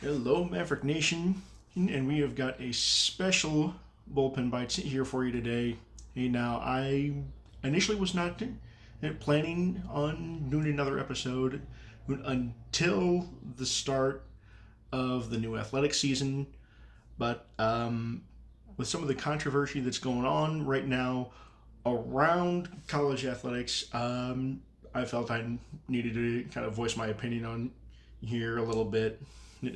Hello, Maverick Nation, and we have got a special Bullpen Bites here for you today. Hey, now, I initially was not planning on doing another episode until the start of the new athletic season, but with some of the controversy that's going on right now around college athletics, I felt I needed to kind of voice my opinion on here a little bit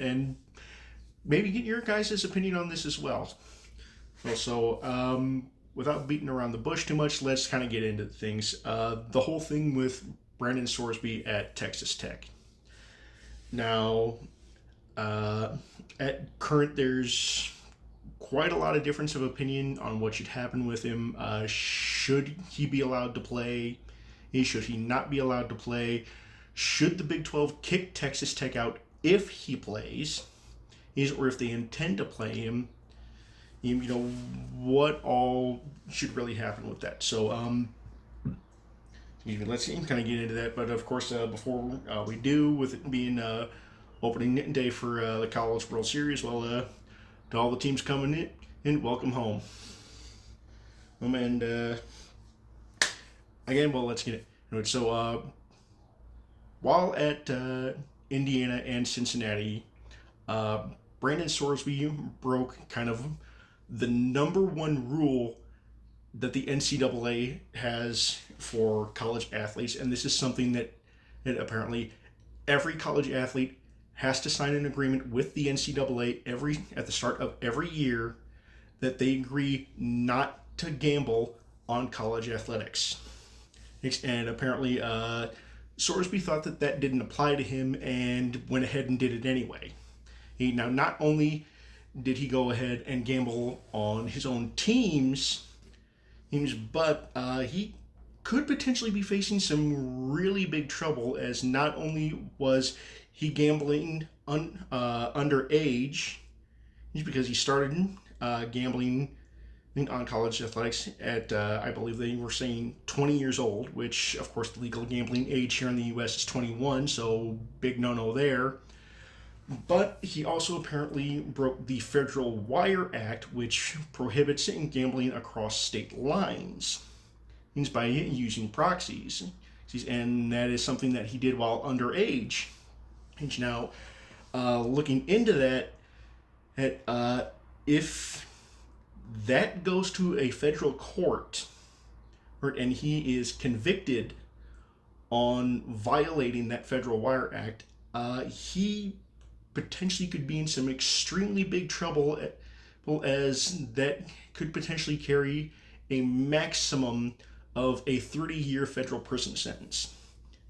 and maybe get your guys' opinion on this as well. Without beating around the bush too much, let's kind of get into things. The whole thing with Brendon Sorsby at Texas Tech. Now, at current, there's quite a lot of difference of opinion on what should happen with him. Should he be allowed to play? Should he not be allowed to play? Should the Big 12 kick Texas Tech out if he plays? Or if they intend to play him? What all should really happen with that? So, let's kind of get into that. But of course, before we do, with it being opening day for the College World Series, to all the teams coming in, welcome home. And again, let's get it. So, while at Indiana and Cincinnati, Brendon Sorsby broke kind of the number one rule that the NCAA has for college athletes, and this is something that apparently every college athlete has to sign an agreement with the NCAA at the start of every year that they agree not to gamble on college athletics. And apparently, Sorsby thought that didn't apply to him and went ahead and did it anyway. Now, not only did he go ahead and gamble on his own teams, but he could potentially be facing some really big trouble, as not only was he gambling underage, because he started gambling on college athletics at, I believe they were saying 20 years old, which, of course, the legal gambling age here in the U.S. is 21, so big no-no there. But he also apparently broke the Federal Wire Act, which prohibits gambling across state lines. Means by using proxies. And that is something that he did while underage. And now, looking into that, if that goes to a federal court, and he is convicted on violating that Federal Wire Act, he potentially could be in some extremely big trouble, as that could potentially carry a maximum of a 30-year federal prison sentence.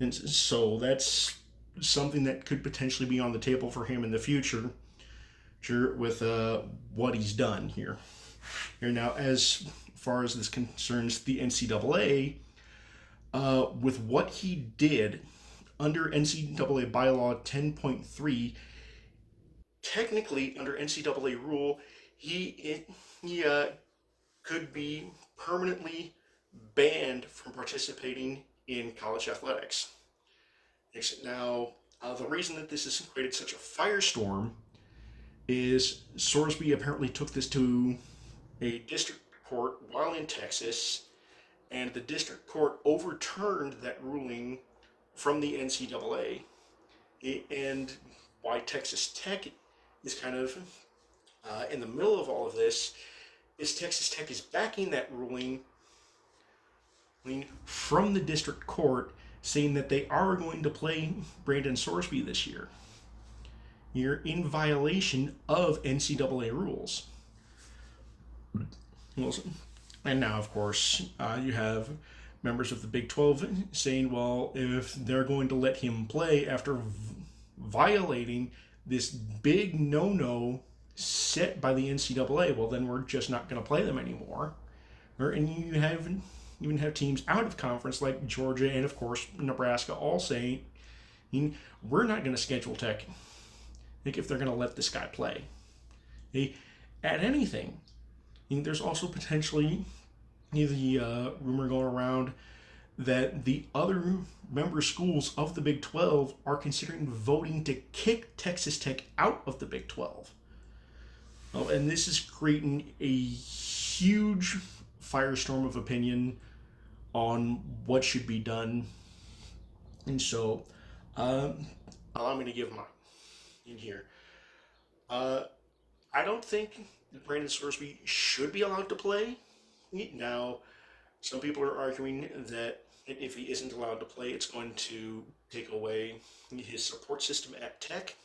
And so that's something that could potentially be on the table for him in the future with what he's done here. Now, as far as this concerns the NCAA, with what he did under NCAA bylaw 10.3, technically, under NCAA rule, he could be permanently banned from participating in college athletics. Now, the reason that this has created such a firestorm is Sorsby apparently took this to a district court while in Texas, and the district court overturned that ruling from the NCAA. And why Texas Tech is kind of in the middle of all of this is Texas Tech is backing that ruling from the district court, saying that they are going to play Brendon Sorsby this year. You're in violation of NCAA rules. And now, of course, you have members of the Big 12 saying, well, if they're going to let him play after violating this big no-no set by the NCAA, well, then we're just not going to play them anymore. And you even have teams out of conference like Georgia and, of course, Nebraska all saying, we're not going to schedule Tech if they're going to let this guy play. At anything. There's also potentially the rumor going around that the other member schools of the Big 12 are considering voting to kick Texas Tech out of the Big 12. And this is creating a huge firestorm of opinion on what should be done. And so, allow me to give mine in here. I don't think Brendon Sorsby should be allowed to play. Now, some people are arguing that if he isn't allowed to play, it's going to take away his support system at Tech.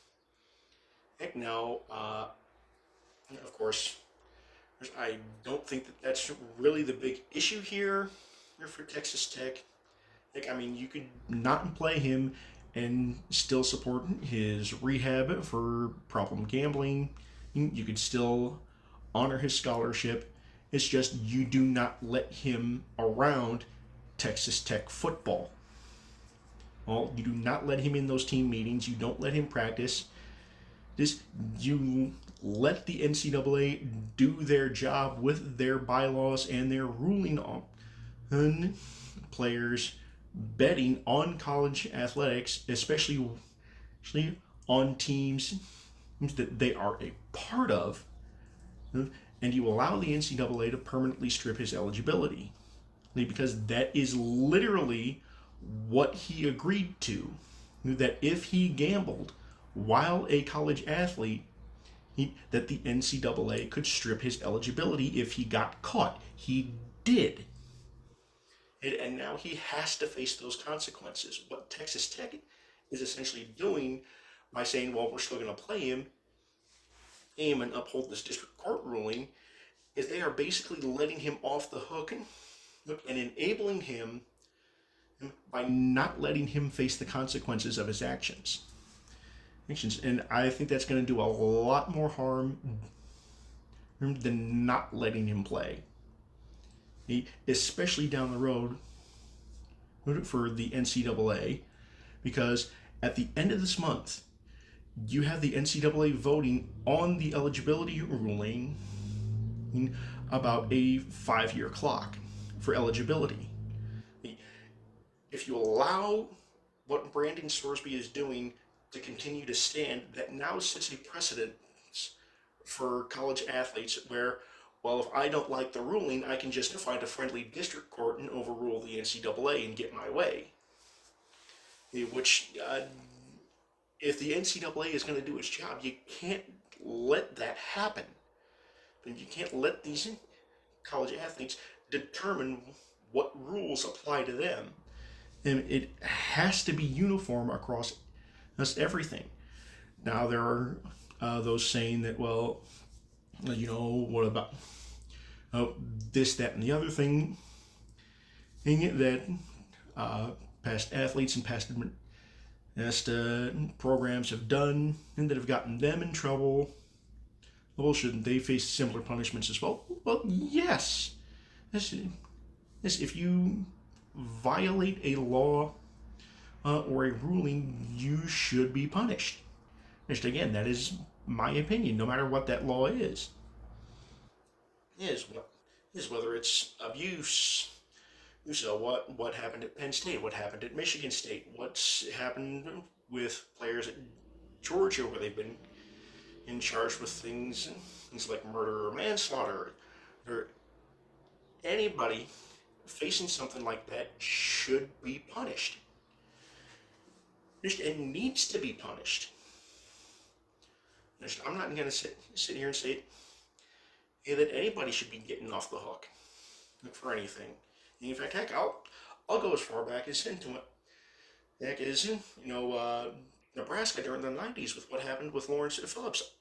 Heck, now, of course, I don't think that that's really the big issue here for Texas Tech. I mean, you could not play him and still support his rehab for problem gambling. You could still honor his scholarship. It's just you do not let him around Texas Tech football. Well, you do not let him in those team meetings. You don't let him practice. You let the NCAA do their job with their bylaws and their ruling on players betting on college athletics, especially on teams that they are a part of, and you allow the NCAA to permanently strip his eligibility, because that is literally what he agreed to, that if he gambled while a college athlete, that the NCAA could strip his eligibility if he got caught. He did. And now he has to face those consequences. What Texas Tech is essentially doing by saying, well, we're still going to play him, aim and uphold this district court ruling, is they are basically letting him off the hook and enabling him by not letting him face the consequences of his actions. And I think that's going to do a lot more harm than not letting him play, especially down the road for the NCAA, because at the end of this month, you have the NCAA voting on the eligibility ruling about a 5-year clock for eligibility. If you allow what Brendon Sorsby is doing to continue to stand, that now sets a precedent for college athletes where, well, if I don't like the ruling, I can just find a friendly district court and overrule the NCAA and get my way. Which, if the NCAA is going to do its job, you can't let that happen. You can't let these college athletes determine what rules apply to them. And it has to be uniform across everything. Now, there are those saying that, well, what about this, that, and the other thing that past athletes and past programs have done and that have gotten them in trouble. Well, shouldn't they face similar punishments as well? Well, yes. If you violate a law or a ruling, you should be punished. Just again, that is my opinion, no matter what that law is whether it's abuse. So what happened at Penn State? What happened at Michigan State? What's happened with players at Georgia, where they've been in charge with things like murder or manslaughter? Or anybody facing something like that should be punished. It needs to be punished. I'm not going to sit here and say that anybody should be getting off the hook for anything. In fact, heck, I'll go as far back as into it. Heck, is Nebraska during the 90s with what happened with Lawrence Phillips.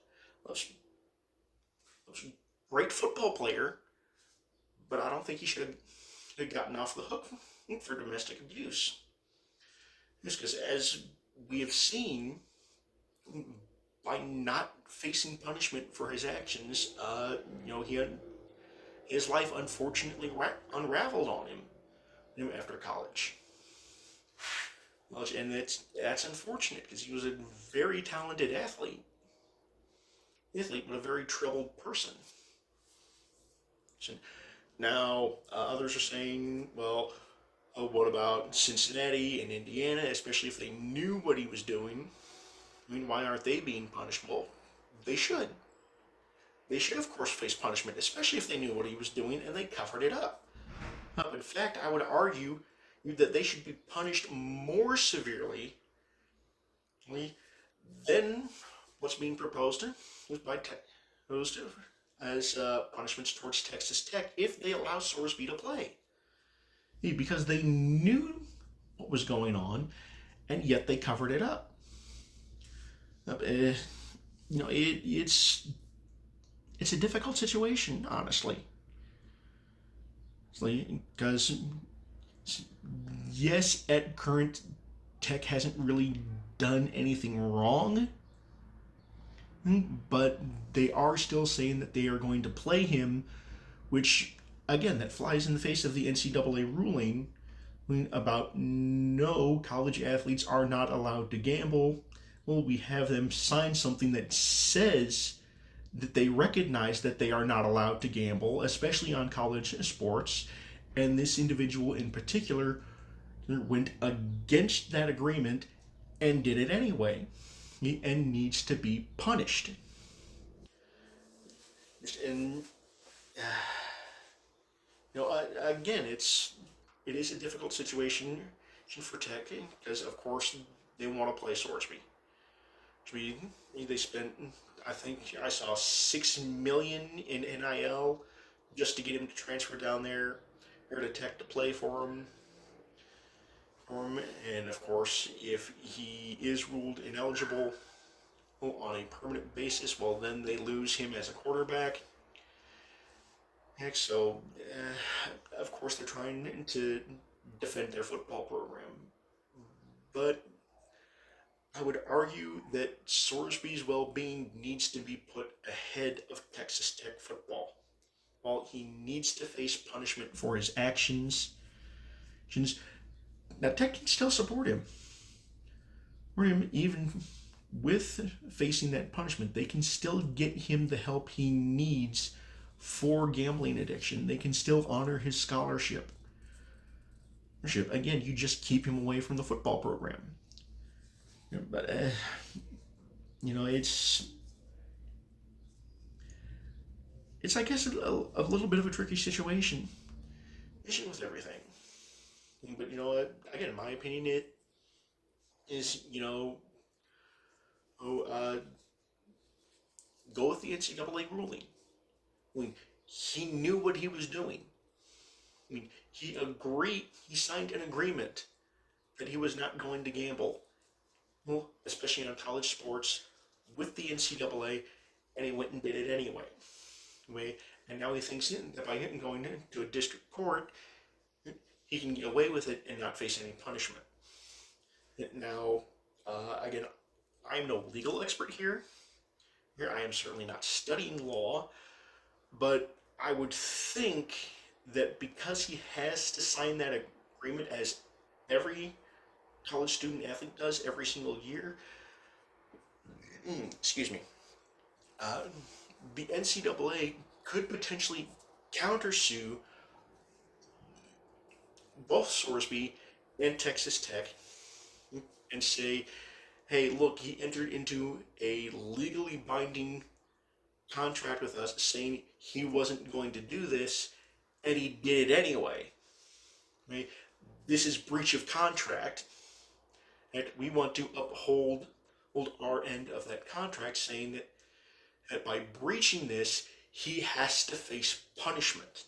Great football player, but I don't think he should have gotten off the hook for domestic abuse. Just because, as we have seen, by not facing punishment for his actions, his life unfortunately unraveled on him after college. And that's unfortunate, because he was a very talented athlete, but a very troubled person. So now, others are saying, well, What about Cincinnati and Indiana, especially if they knew what he was doing? I mean, why aren't they being punished? Well, they should. They should, of course, face punishment, especially if they knew what he was doing and they covered it up. In fact, I would argue that they should be punished more severely than what's being proposed by proposed as punishments towards Texas Tech if they allow Sorsby to play. Because they knew what was going on, and yet they covered it up. It's a difficult situation, honestly, because yes, at current, Tech hasn't really done anything wrong, but they are still saying that they are going to play him, which again, that flies in the face of the NCAA ruling about no, college athletes are not allowed to gamble. Well, we have them sign something that says that they recognize that they are not allowed to gamble, especially on college sports. And this individual in particular went against that agreement and did it anyway and needs to be punished. And again, it is a difficult situation for Tech because, of course, they want to play Sorsby. They spent, I think I saw $6 million in NIL just to get him to transfer down there or to Tech to play for him. And of course, if he is ruled ineligible on a permanent basis, well, then they lose him as a quarterback. Heck, so of course they're trying to defend their football program, but I would argue that Sorsby's well-being needs to be put ahead of Texas Tech football. While he needs to face punishment for his actions, now Tech can still support him. Or him even with facing that punishment, they can still get him the help he needs for gambling addiction. They can still honor his scholarship. Again, you just keep him away from the football program. But it's I guess a little bit of a tricky situation with everything. But again, in my opinion, it is go with the NCAA ruling. I mean, he knew what he was doing. I mean, he signed an agreement that he was not going to gamble, well, especially on college sports, with the NCAA, and he went and did it anyway. And now he thinks that by going to a district court, he can get away with it and not face any punishment. Now, again, I'm no legal expert here. I am certainly not studying law, but I would think that because he has to sign that agreement, as every college student athlete does every single year, excuse me, the NCAA could potentially countersue both Sorsby and Texas Tech and say, hey, look, he entered into a legally binding contract with us saying he wasn't going to do this, and he did it anyway. Right? This is breach of contract, and we want to uphold our end of that contract, saying that by breaching this, he has to face punishment.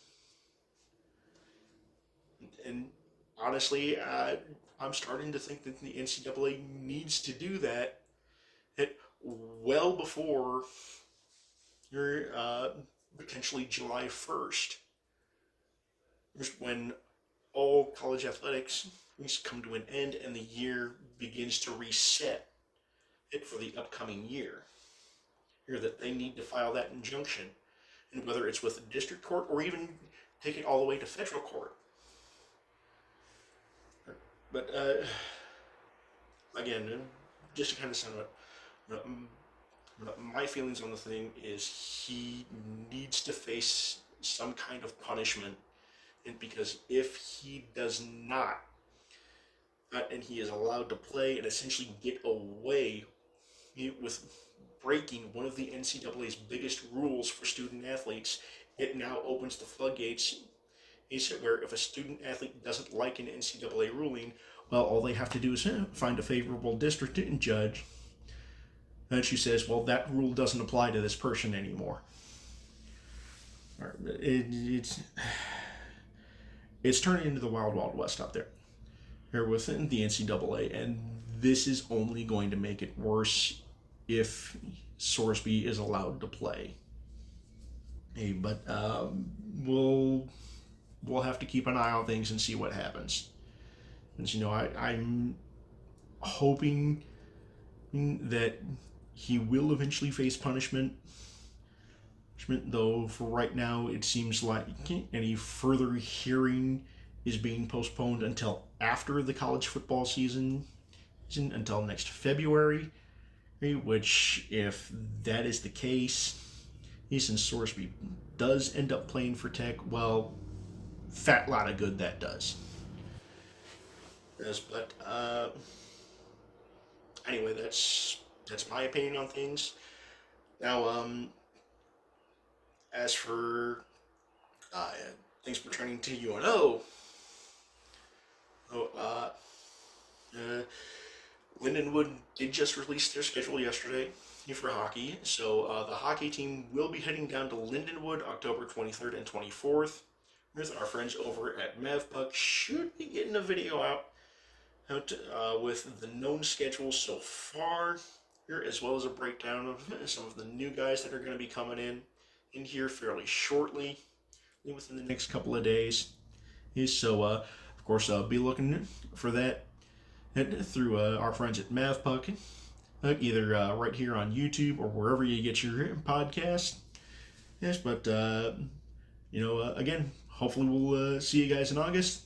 And honestly, I'm starting to think that the NCAA needs to do that well before your potentially July 1st, just when all college athletics come to an end and the year begins to reset for the upcoming year. That they need to file that injunction, and whether it's with the district court or even take it all the way to federal court. But again, just to kind of sum up, my feelings on the thing is he needs to face some kind of punishment And because if he does not, and he is allowed to play and essentially get away with breaking one of the NCAA's biggest rules for student athletes, it now opens the floodgates. Where if a student athlete doesn't like an NCAA ruling, well, all they have to do is find a favorable district judge, and she says, well, that rule doesn't apply to this person anymore. It's turning into the wild, wild west out there here within the NCAA, and this is only going to make it worse if Sorsby is allowed to play. But we'll have to keep an eye on things and see what happens. And I'm hoping that he will eventually face punishment. Though for right now, it seems like any further hearing is being postponed until after the college football season, until next February. Which, if that is the case, since Sorsby does end up playing for Tech, well, fat lot of good that does. Yes, but anyway, that's my opinion on things. Now, as for things pertaining to UNO, Lindenwood did just release their schedule yesterday for hockey. So the hockey team will be heading down to Lindenwood October 23rd and 24th. With our friends over at MavPuck should be getting a video out with the known schedule so far here, as well as a breakdown of some of the new guys that are going to be coming in here fairly shortly, within the next couple of days. So, of course, be looking for that through our friends at MavPuck, either right here on YouTube or wherever you get your podcast. Yes, but again, hopefully we'll see you guys in August.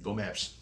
Go Mavs.